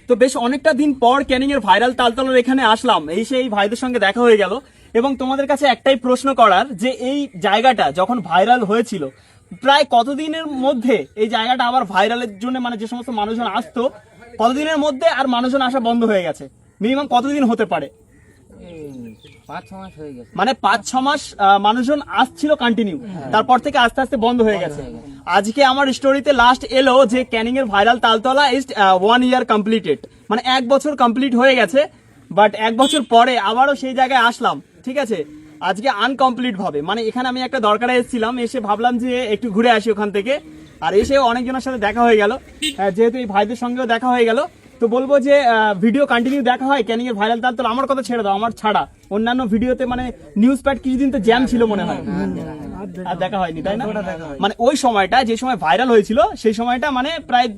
তো বেশ অনেকটা দিন পর ক্যানিং এর ভাইরাল তালতলার এখানে আসলাম, এই ভাইদের সঙ্গে দেখা হয়ে গেল। এবং তোমাদের কাছে একটাই প্রশ্ন করার, যে এই জায়গাটা যখন ভাইরাল হয়েছিল প্রায় কতদিনের মধ্যে এই জায়গাটা আবার ভাইরালের জন্য মানে যে সমস্ত মানুষজন আসতো, কতদিনের মধ্যে আর মানুষজন আসা বন্ধ হয়ে গেছে? মিনিমাম কতদিন হতে পারে? 5-6 মাস হয়ে গেছে। মানে 5-6 মাস মানুষজন আসছিল কন্টিনিউ, তারপর থেকে আস্তে আস্তে বন্ধ হয়ে গেছে। আজকে আমার স্টোরিতে লাস্ট এলো যে ক্যানিং এর viral Taltala is 1 year completed, মানে 1 বছর কমপ্লিট হয়ে গেছে। বাট 1 বছর পরে আবারও সেই জায়গায় আসলাম, ঠিক আছে, আজকে আনকমপ্লিট ভাবে। মানে এখানে আমি একটা দরকারে এসেছিলাম, এসে ভাবলাম যে একটু ঘুরে আসি ওখান থেকে, আর এসে অনেকজনের সাথে দেখা হয়ে গেল, যেহেতু এই ভাইদের সঙ্গেও দেখা হয়ে গেল। তো বলবো যে ভিডিও কন্টিনিউ দেখা হয় ক্যানিং এর ভাইরাল তালতলা। আমার কথা ছেড়ে দাও, আমার ছাড়া অন্যান্য ভিডিওতে মানে নিউজ প্যাড কিছুদিন তো জ্যাম ছিল মনে হয়, আর দেখা হয়নি, তাই না? মানে ওই সময়টা যে সময় ভাইরাল হয়েছিল সেই সময়টা মানে প্রায়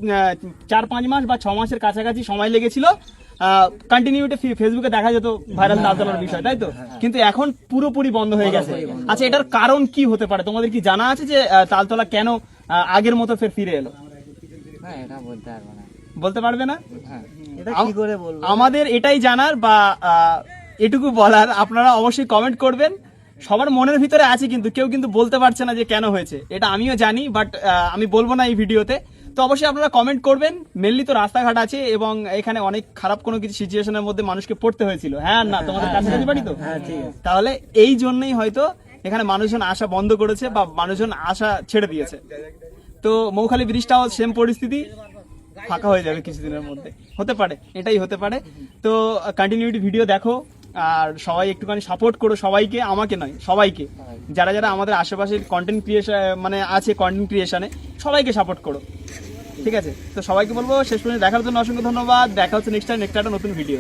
4-5 মাস বা 6 মাসের কাছাকাছি সময় লেগেছিল। কন্টিনিউটি ফেসবুকে দেখা যেত ভাইরাল তালতলার বিষয়, তাই তো? কিন্তু এখন পুরোপুরি বন্ধ হয়ে গেছে। আচ্ছা, এটার কারণ কি হতে পারে? তোমাদের কি জানা আছে যে তালতলা কেন আগের মতো ফিরে এলো? হ্যাঁ, এটা বলতে পারবো না। বলতে পারবে না? হ্যাঁ, এটা কি করে বলবো? আমাদের এটাই জানার বা এটুকু বলার, আপনারা অবশ্যই কমেন্ট করবেন। সবার মনের ভিতরে আছে, কিন্তু কেউ কিন্তু বলতে পারছে না যে কেন হয়েছে। এটা আমিও জানি, বাট আমি বলবো না এই ভিডিওতে। তো অবশ্যই আপনারা কমেন্ট করবেন। মেনলি তো রাস্তাঘাট আছে এবং এখানে অনেক খারাপ কোনো কিছু সিচুয়েশনের মধ্যে মানুষকে পড়তে হয়েছিল, হ্যাঁ না? তোমাদের কাছাকাছি বাড়ি তো, তাহলে এই জন্যই হয়তো এখানে মানুষজন আসা বন্ধ করেছে বা মানুষজন আসা ছেড়ে দিয়েছে। তো মৌখালী ব্রিজটাও সেম পরিস্থিতি, ফাঁকা হয়ে যাবে কিছুদিনের মধ্যে, হতে পারে, এটাই হতে পারে। তো কন্টিনিউটি ভিডিও দেখো, আর সবাই একটুখানি সাপোর্ট করো সবাইকে, আমাকে নয় সবাইকে, যারা যারা আমাদের আশেপাশের কন্টেন্ট ক্রিয়েশন মানে আছে, কন্টেন্ট ক্রিয়েশনে সবাইকে সাপোর্ট করো, ঠিক আছে? তো সবাইকে বলবো শেষ পর্যন্ত দেখার জন্য অসংখ্য ধন্যবাদ। দেখা হচ্ছে নেক্সট টাইম একটা নতুন ভিডিও।